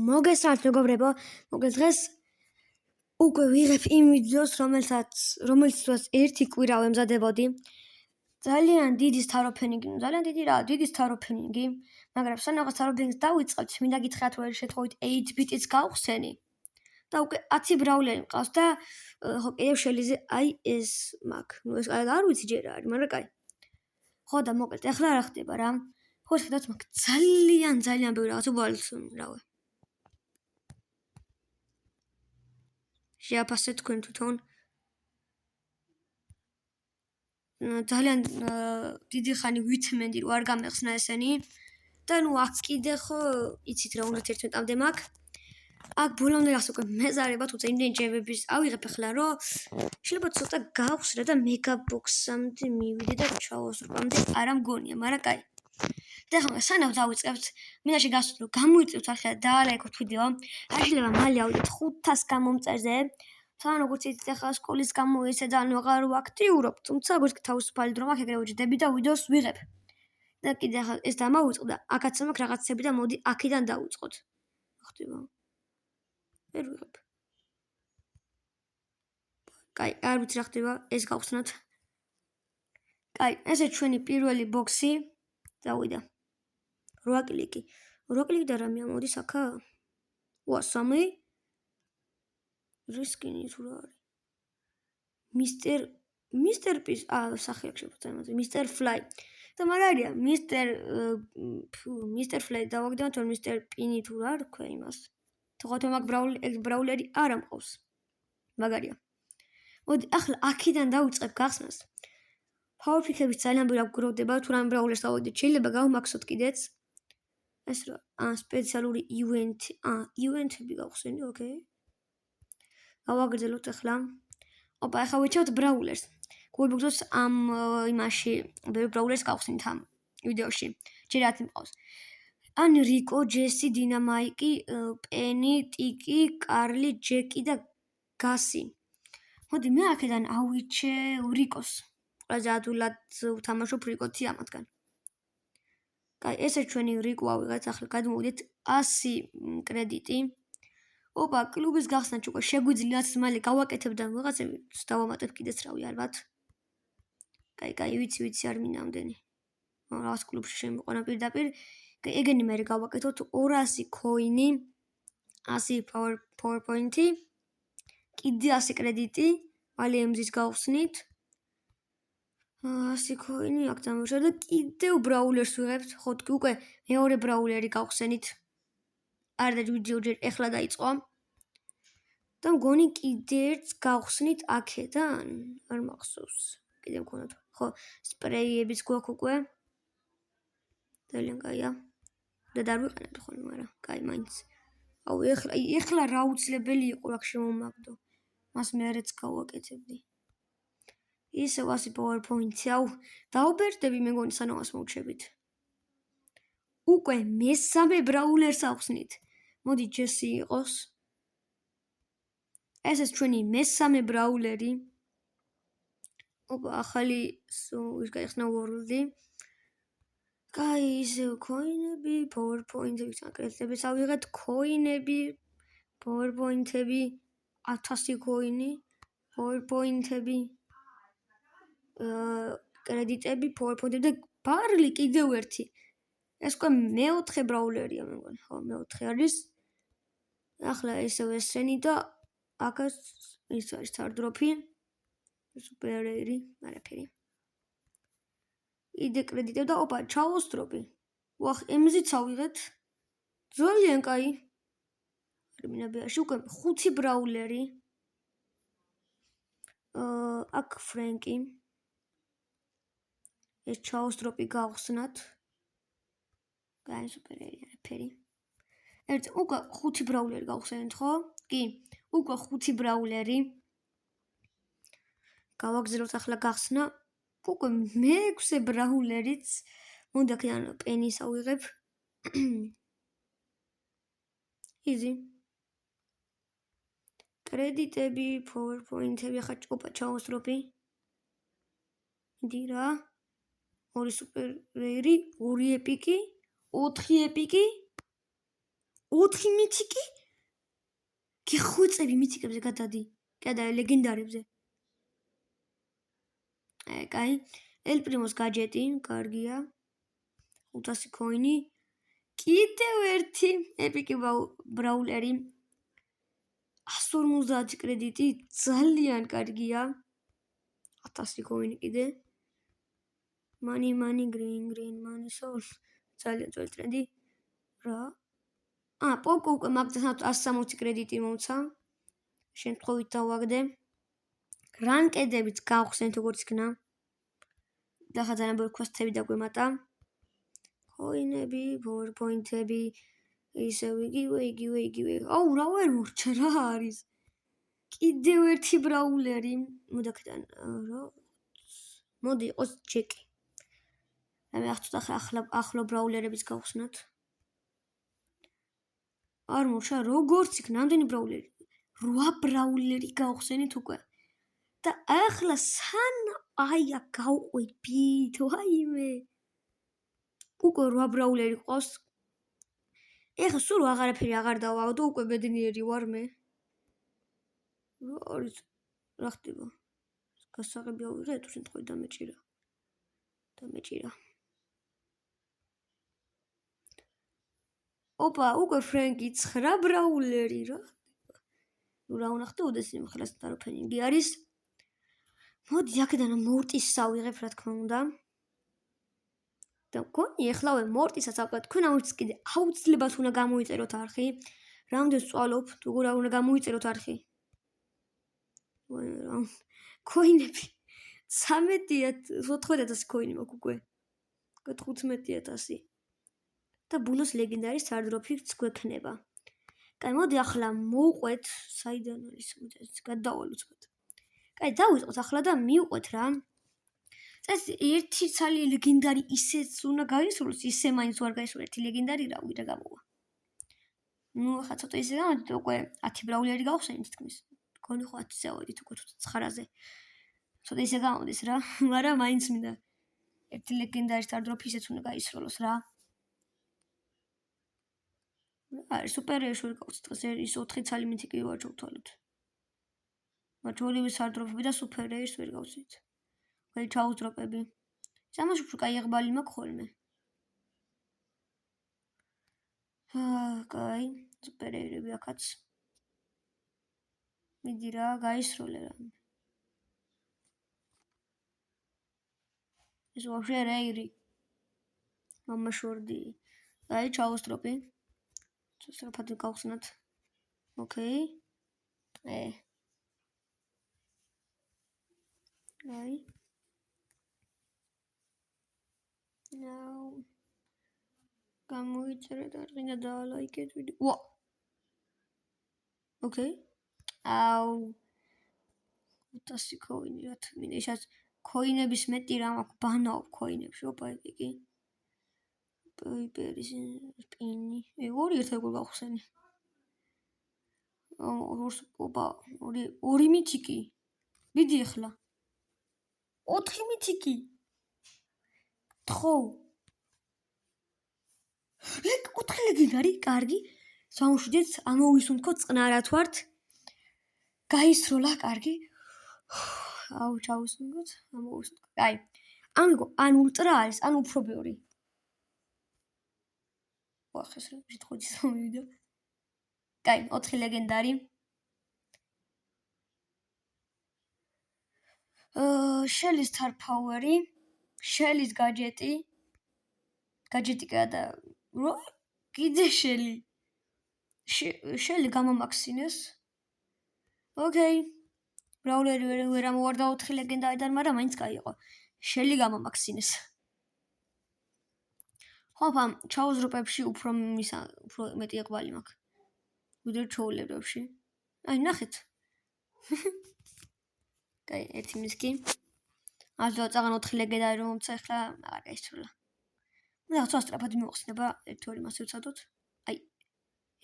მოგესალმებით მეგობრებო, მოგეს დღეს უკვე ვიღებ იმ ვიდეოს, რომელიც დროს ერთი კვირა ვემზადებოდი. ძალიან დიდი სტაროფენინგი, დიდი სტაროფენინგი, მაგრამ სანამ სტაროფენინგს დავიწყებთ, მინდა გითხრათ, რომ შეთხოვით 8 ბიტიც გავხსენი და უკვე 10 ბრაულერი მყავს და ხო კიდევ შელიზე აი ეს მაქვს. ნუ ეს არ ვიცი ჯერ არის, მაგრამ კაი. ხო და მოკლედ ახლა რა ხდება რა? ხო შედათ მაქვს ძალიან ბევრი რაღაცა ვალცრავე. შეაფასეთ თქვენ თვითონ. ძალიან დიდი ხანი ვითმენდი რომ არ გამეხსნა ესენი და ნუ აქ კიდე ხო იცით რა უნდა 11-მდე მაქვს. აქ ბოლომდე გახსოვს უკვე მეზარება თუცა იმდენი ჯებების ავიღებ ახლა რომ შეიძლება ცოტა გავხსრა და მეგაბოქსამდე მივიდე და ჩავოსრბამდე არა მგონია, მაგრამ კაი. და ახლა სანამ დავიწყებთ, მინდა შეგასწროთ რომ გამოიწევთ ახლა დაალაიქოთ ვიდეო. არ შეიძლება მალე ავიდეთ 500 გამომწერზე. თან როგორც იცით ახლა სკოლის გამო ესე ძალიან აღარ ვაქტიურობ, თუმცა როგორც თავისუფალი დრო მაქვს, ეგრევე ვჯდები და ვიდეოს ვიღებ. და კიდე ახლა ეს დამავიწყო და აქაც მაქვს რაღაცები და მოდი აქედან დავიწყოთ. ხდება. ვერ ვიღებ. კაი, არ ვიცი რა ხდება, ეს გავხსნათ. კაი, ესე ჩვენი პირველი ბოქსი დავიდა. 8 კლიკი. 8 კლიკი და რამე მოდის აქა? ვა, 3 რისკინი თუ რა არის? მისტერ პის, სახელი აქვს შემოწმებული, მისტერ ფლაი. და მაგარია, მისტერ ფლაი დავაგდოთ, რომ მისტერ პინი თუ რა რქვა იმას. თქო მაგ ბრაულერი არ ამყავს. მაგარია. მოდი, ახლა აქედან დავიწყებ გახსნას. ფავრფიქების ძალიან ბევრი გვგროვდება, თუ რამე ბრაულერს დავაგდეთ, შეიძლება გავმაქსოთ კიდეც. ეს რა, სპეციალური ივენთები გავხსენი, ოკეი. გავაგრძელოთ ახლა. ოპა, ახლა ვიჩვენოთ ბრაულერს. გულბუგდოს ამ იმაში ბევრი ბრაულერს გავხსენით ამ ვიდეოში. ჯერ რაც მყავს. ან რიკო, ჯესი, დინამაიკი, პენი, ტიკი, კარლი, ჯეკი და გასი. მოდი მე აქედან ავიჩე რიკოს. ყველაზე ადვილად ვთამაშობ რიკოთი ამათგან. კაი, ესე ჩვენი რიკო ავიღეთ, ახლა გადმოვიდეთ 100 კრედიტი. ოპა, კლუბის გახსნა უკვე შეგვიძლიათ მალე გავაკეთებ და ვიღაცები დავამატებ კიდეც რავი ალბათ. კაი, ვიცი არ მინდა ამდენი. რაღაც კლუბში შემიყვანა პირდაპირ. ეგენი მე გავაკეთოთ 200 კოინი, 100 PowerPoint-ი, კიდე 100 კრედიტი, მალე ემზის გავხსნით. 100 კოინი აქ დამუშავე და კიდევ ბრაულერს ვიღებთ. ხო, უკვე მეორე ბრაულერი გავხსენით. არ და ვიდეო ჯერ ეხლა დაიწყო. და მგონი კიდე ერთს გავხსნით აქედან. არ მახსოვს. კიდე მქონათ. ხო, სპრეიებიც გვაქვს უკვე. ძალიან კაია. და არ ვიყენებთ ხოლმე, მაგრამ კაი მაინც. აუ, ეხლა რა უცლებელი იყო აქ შემომაგდო. მას მეარეც გავაკეთებდი. ისე 100 PowerPoint-ი, აუ, დაუბერდები მეგონი სანამ მას მოვჩებით. უკვე მესამე ბრაულერს ავხსნით. მოდი ჯესი იყოს. ეს ჩვენი მესამე ბრაულერი. ოპა, ახალი ის გაიხსნა World-ი. კაი, ისე კოინები, PowerPoint-ები, კრედიტებიც ავიღეთ, კოინები, PowerPoint-ები, 1000 კოინი, PowerPoint-ები, კრედიტები, PowerPoint-ები და ბარლი კიდევ ერთი. ეს უკვე მეოთხე ბრაულერია მეგონი, ხო, მეოთხე არის. ახლა ისევ ესენი და აქაც ის არის სტარდროფი. სუპერერი, არაფერი. იდე კრედიტები და ოპა, ჩავოსდრობი. ვახ, ემზიც ავიღეთ. ძალიან კაი. ტერმინაბიაში უკვე 5 ბრაულერი. აქ ფრენკი. ეს ჩავოსდრობი გავხსნათ. კაი, სუპერერი, არაფერი. უკვე 5 ბრაულერი გავხსენეთ, ხო? კი, უკვე 5 ბრაულერი. გავაგზავნოთ ახლა გახსნა. უკვე მე-6 ბრაულერიც. მოდი აქედან პენის ავიღებ. იზი. კრედიტები, PowerPoint-ები, ახლა ოპა ჩავოსდრობი. მიდი რა. 2 სუპერერი, 2 ეპიკი, 4 ეპიკი. 4 მითიკი? გიხვეწები მითიკებზე გადადი. კაი, ლეგენდარებზე. კაი. ელ პრიმოს გაჯეტი, კარგია. 500 კოინი. კიდევ ერთი ეპიკი ბრაულერი. 150 კრედიტი, ძალიან კარგია. 1000 კოინი კიდე. Money, green, money, soul. ძალიან ძველი ტრენდი. რა? პოკო უკვე მაგდასთან 160 კრედიტი მომცა. შემთხვევით დავაგდე. რანკედებიც გავხსენთ როგორც იქნა. და ხა ძალიან ბევრი კვესტები დაგვემატა. კოინები, პოინტები, ისევ იგივე. აუ, რა ვერ მორჩა, რა არის? კიდევ ერთი ბრაულერი. მოდაქიდან რა? მოდი იყოს ჯეკი. მე ახლა ახლო ბრაულერებს გავხსნათ. არ მორჩა, როგორც იქ ნამდვილი ბრაულერი. 8 ბრაულერი გავხსენით უკვე. და ახლა აია გავყვებით, ვაიმე. უკვე 8 ბრაულერი ყავს. ეხლა სულ აღარაფერი აღარ დავავადო, უკვე ბედნიერი ვარ მე. რა არის? რა ხდება? გასაღები ავიღე, თუ შემთხვევით დამეჭირა. ოპა, უკვე ფრენკი 9 ბრაულერი რა. რა უნახდოდეს იმ ხელას დაროფენინგი არის. მოდი აქედან მორტისს ავიღებ, რა თქმა უნდა. და მგონი ეხლავე მორტისაც ავყავთ. თქვენ ამის კიდე აუცილებლად უნდა გამოიწეროთ არხი. რამდენს წვალობ, თუ რა უნდა გამოიწეროთ არხი. კოინები 14,000 კოინი მაქვს უკვე. 15,000. და ბუნოს ლეგენდარის სტარდროფიც გვექნება. კაი, მოდი ახლა მოვყვეთ, საიდან არის გადავალოთ. კაი, დავიწყოთ ახლა და მივყვეთ რა. ეს ერთი ცალი ლეგენდარი ისეც უნდა გაისრულოს, ისე მაინც ვარ გაისრულ ერთი ლეგენდარი რა ვიდა გამოვა. ახლა ცოტა ისე გამოდით, უკვე 10 ბრაულერი გავხსენით თქმის. გონი ხო 10-ზე ავედით უკვე 9-ზე. ცოტა ისე გამოდის რა, მაგრამ მაინც მინდა ერთი ლეგენდარი სტარდროფი ისეც უნდა გაისრულოს რა. არის სუპერერის ვერ გავხსნით დღეს ის 4 ცალი მითიკი ვარ ჩავთვალოთ. მაგრამ ორივე სტარდროფები და სუპერერის ვერ გავხსნით. ველი ჩაუძროპები. სამაშ უფრო კაი აღბალი მაქვს ხოლმე. კაი, სუპერერები აქაც. მიდი რა, გაისროლე რა. ეს ვაფშე რეირი. მამაშორდი. კაი, ჩაუძროპი. სწრაფად გავხსნათ. ოკეი. კაი. Now გამოიწერეთ არხი და დაალაიქეთ ვიდეო. ვა. ოკეი. აუ. 500 კოინი რა თქმა უნდა, ისაც კოინების მეტი რა მაქვს, ბანაობ კოინებში, ოპა ეკი. პეიპერის სპინი. ორი ერთად გავხსენი. ოპა, ორი მითიკი. მიდი ახლა. 4 მითიკი. თხო. 4 ლეგენდარი, კარგი. სამშვიდეთ, ამოვისუნთქო წყნარად ვართ. გაისროლა, კარგი. აუ, ჩავისუნთქოთ, ამოვისუნთქო. კაი. ამიგო, ან ულტრა არის, ან უფრო ბევრი. ახლა ეს რა შეთხოვდის მომივიდა. კაი, 4 ლეგენდარი. შელის star power-ი, შელის გაჯეტი. გაჯეტი გადა. რა? კიდე შელი. შელი გამომაქსინეს. ოკეი. ბრაულერი ვერ ამოვარდა 4 ლეგენდარიდან, მაგრამ მაინც გაიყო. შელი გამომაქსინეს. ხოა, ჩაუზროპებში უფრო მეტი ეყბალი მაქვს. ვიდრე ჩაულებებში. აი, ნახეთ. კაი, ერთი მისკი. ასე წაღან 4 ლეგენდარი მომცა, ახლა აღარ გაისროლა. და ცოტა სწრაფად მივახსნება, ერთ-ორი მასე ვცადოთ. აი,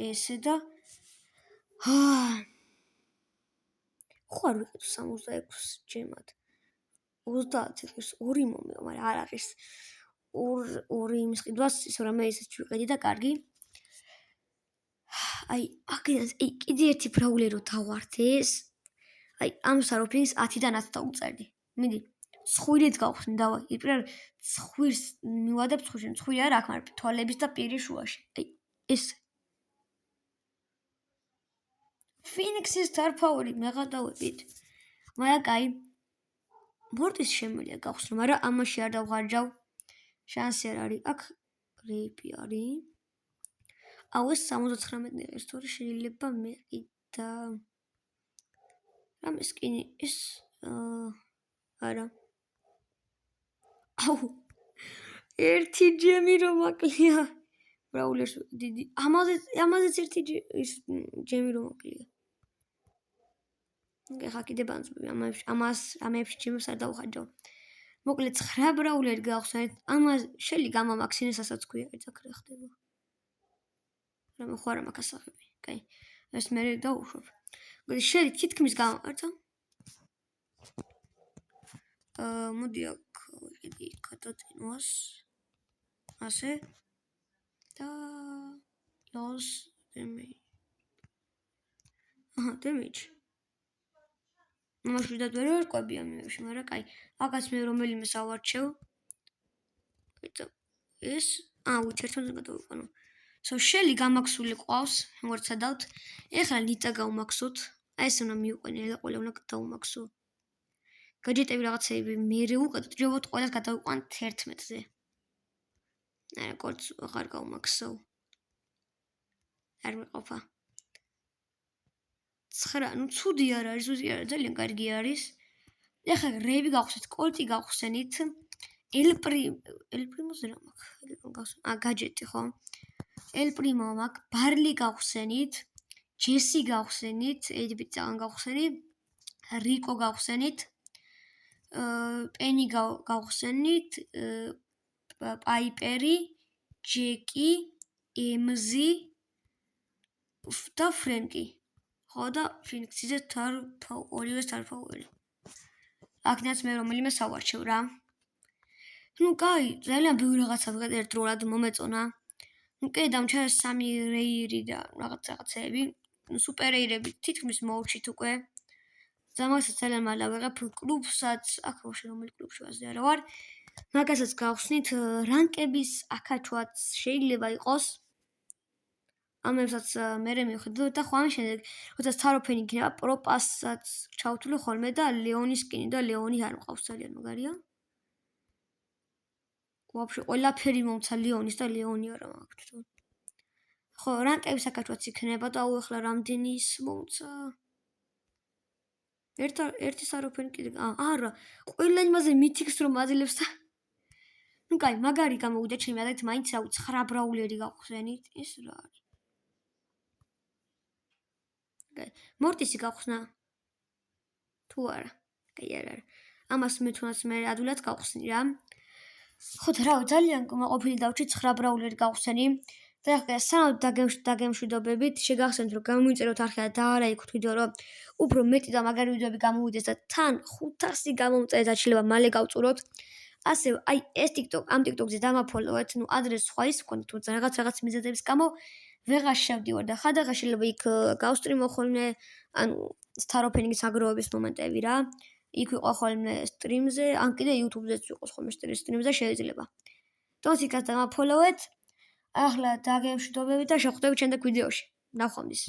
ესე და ხო არ ვიყიდო 66 ჯემად. 30 ღირს 2 მომეო, მაგრამ არ არის. 2 იმის ყიდვას ისე რომ მე ისეც ვიყიდი და კარგი. აი, აქედან კიდე ერთი ბრაულერი რო დავარდეს. აი, ამ საროფინს 10-დან 10 დავუწერდი. მიდი. ცხვირიც გავხსნი დავა. იპირა ცხვირს მივადებ ცხვირში. ცხვირი არა აქ, მაგრამ თვალების და პირის შუაში. აი, ეს ფინიქსის დარფაური მეღადავებით. მაგრამ აი, მორტის შემიძლია გავხსნო, მაგრამ ამაში არ დავღარჯავ. შანსი არ არის. აქ რეიპი არის. აუ ეს 79 ნიღეს თორე შეიძლება მეყიდა. რამე სკინი ეს არა. აუ ერთი ჯემი რომ აკლია. ბრაულერს დიდი. ამაზეც ერთი ჯემი რომ აკლია. ეხლა კიდე ბანძები ამებში ჯემებს არ დავხარჯავ. მოკლედ 9 ბრაულერი გავხსნით. ამას შელი გამამაქსინესაც ქვია, ეს აქ რა ხდება. რამე ხო არა მაქვს ასახები. კაი. ეს მე დავუშვებ. მოკლედ შელი თითქმის გამართა. მოდი აქ ვიყიდი გადაწინვას. ასე და los damage. damage. მაშინ ვერ ვარკვევი ამებში, მაგრამ კაი. აკაც მე რომელიმე სავარჩევ. ვიტო ეს უჩერთონზე გადავიყვანო. შელი გამაქსული ყავს, როგორც სადავთ. ეხლა ნიტა გავმაქსოთ. აი ეს უნდა მივყვანე, ყველა უნდა დავმაქსო. გაჯეტები რაღაცები მერე უკეთ, ჯობოთ ყველას გადავიყვანთ 11-ზე. არა, კორც აღარ გავმაქსო. არ მეყოფა. 9, ну ცუდი არ არის, ძალიან კარგი არის. ეხლა რეები გავხსენით, კოლტი გავხსენით. ელპრიმოზე რა მაქვს? გაჯეტი ხო? ელპრიმო მაქვს, ბარლი გავხსენით, ჯესი გავხსენით, ეიდები ძალიან გავხსენით, რიკო გავხსენით, პენი გავხსენით, პაიპერი, ჯეკი, ემზი და ფრენკი. ხო და ფინიქსიზე ორივე დარფაული. აქედანაც მე რომელიმე სავარჩევ რა. ну კაი, ძალიან ბევრი რაღაცა ერთდროულად მომეწონა. ну კი დამჩა 3 რეირი და რაღაცეები. სუპერ რეირები თითქმის მოვჩით უკვე. ზამასაც ძალიან მალე ვიღებ კლუბსაც, აქ ვაშე რომელი კლუბში ვაზე არა ვარ. მაგასაც გავხსნით რანკების აკაჩვაც შეიძლება იყოს. ამებსაც მერე მივხედავ და ხო ამ შემდეგ როცა საროფენი იქნება პროპასაც ჩავთვლი ხოლმე და ლეონის სკინი და ლეონი არ მყავს ძალიან მაგარია. ვაფშე ყველაფერი მომცა ლეონის და ლეონი არა მაქვს. ხო, რანკების აკაჩვაც იქნება და ახლა რამდენი ის მომცა. ერთი საროფენი კიდე არა, ყველა იმაზე მითიქს რომ აძლევს და ну კაი, მაგარი გამოვიდა ჩემი ადრეთ მაინც 9 ბრაულერი გავხსენით, ეს რა არის. მორტისი გავხსნა თუ არა? კაი არა. ამას მე თუნდაც მე ადვილად გავხსნი რა. ხო და რა ძალიან ყოფილი დავჭი 9 ბრაულერი გავხსენი. და ახლა სანამ დაგემშვიდობებით, შეგახსენთ რომ გამოვიწეროთ არხი და დაარაიქოთ ვიდეო რომ უფრო მეტი და მაგარი ვიდეოები გამოვიდეს და თან 500 გამომწერეთ და შეიძლება მალე გავწუროთ. ასევე აი ეს ამ TikTok-ზე დამაფოლოვეთ, ну ადრეს სხვა ის ვქონდით, თუმცა რაღაც მიზეზების გამო ვეღარ შევდივარ და ხანდახან შეიძლება იქ გავსტრიმო ხოლმე, ანუ სთაროფენიკის აგროვების მომენტები რა. იქ ვიყო ხოლმე სტრიმზე, ან კიდე YouTube-ზეც ვიყოს ხოლმე სტრიმზე შეიძლება. თორს იქაც დამაფოლოვეთ. ახლა დაგემშვიდობებით და შევხვდებით შემდეგ ვიდეოში. ნახვამდის.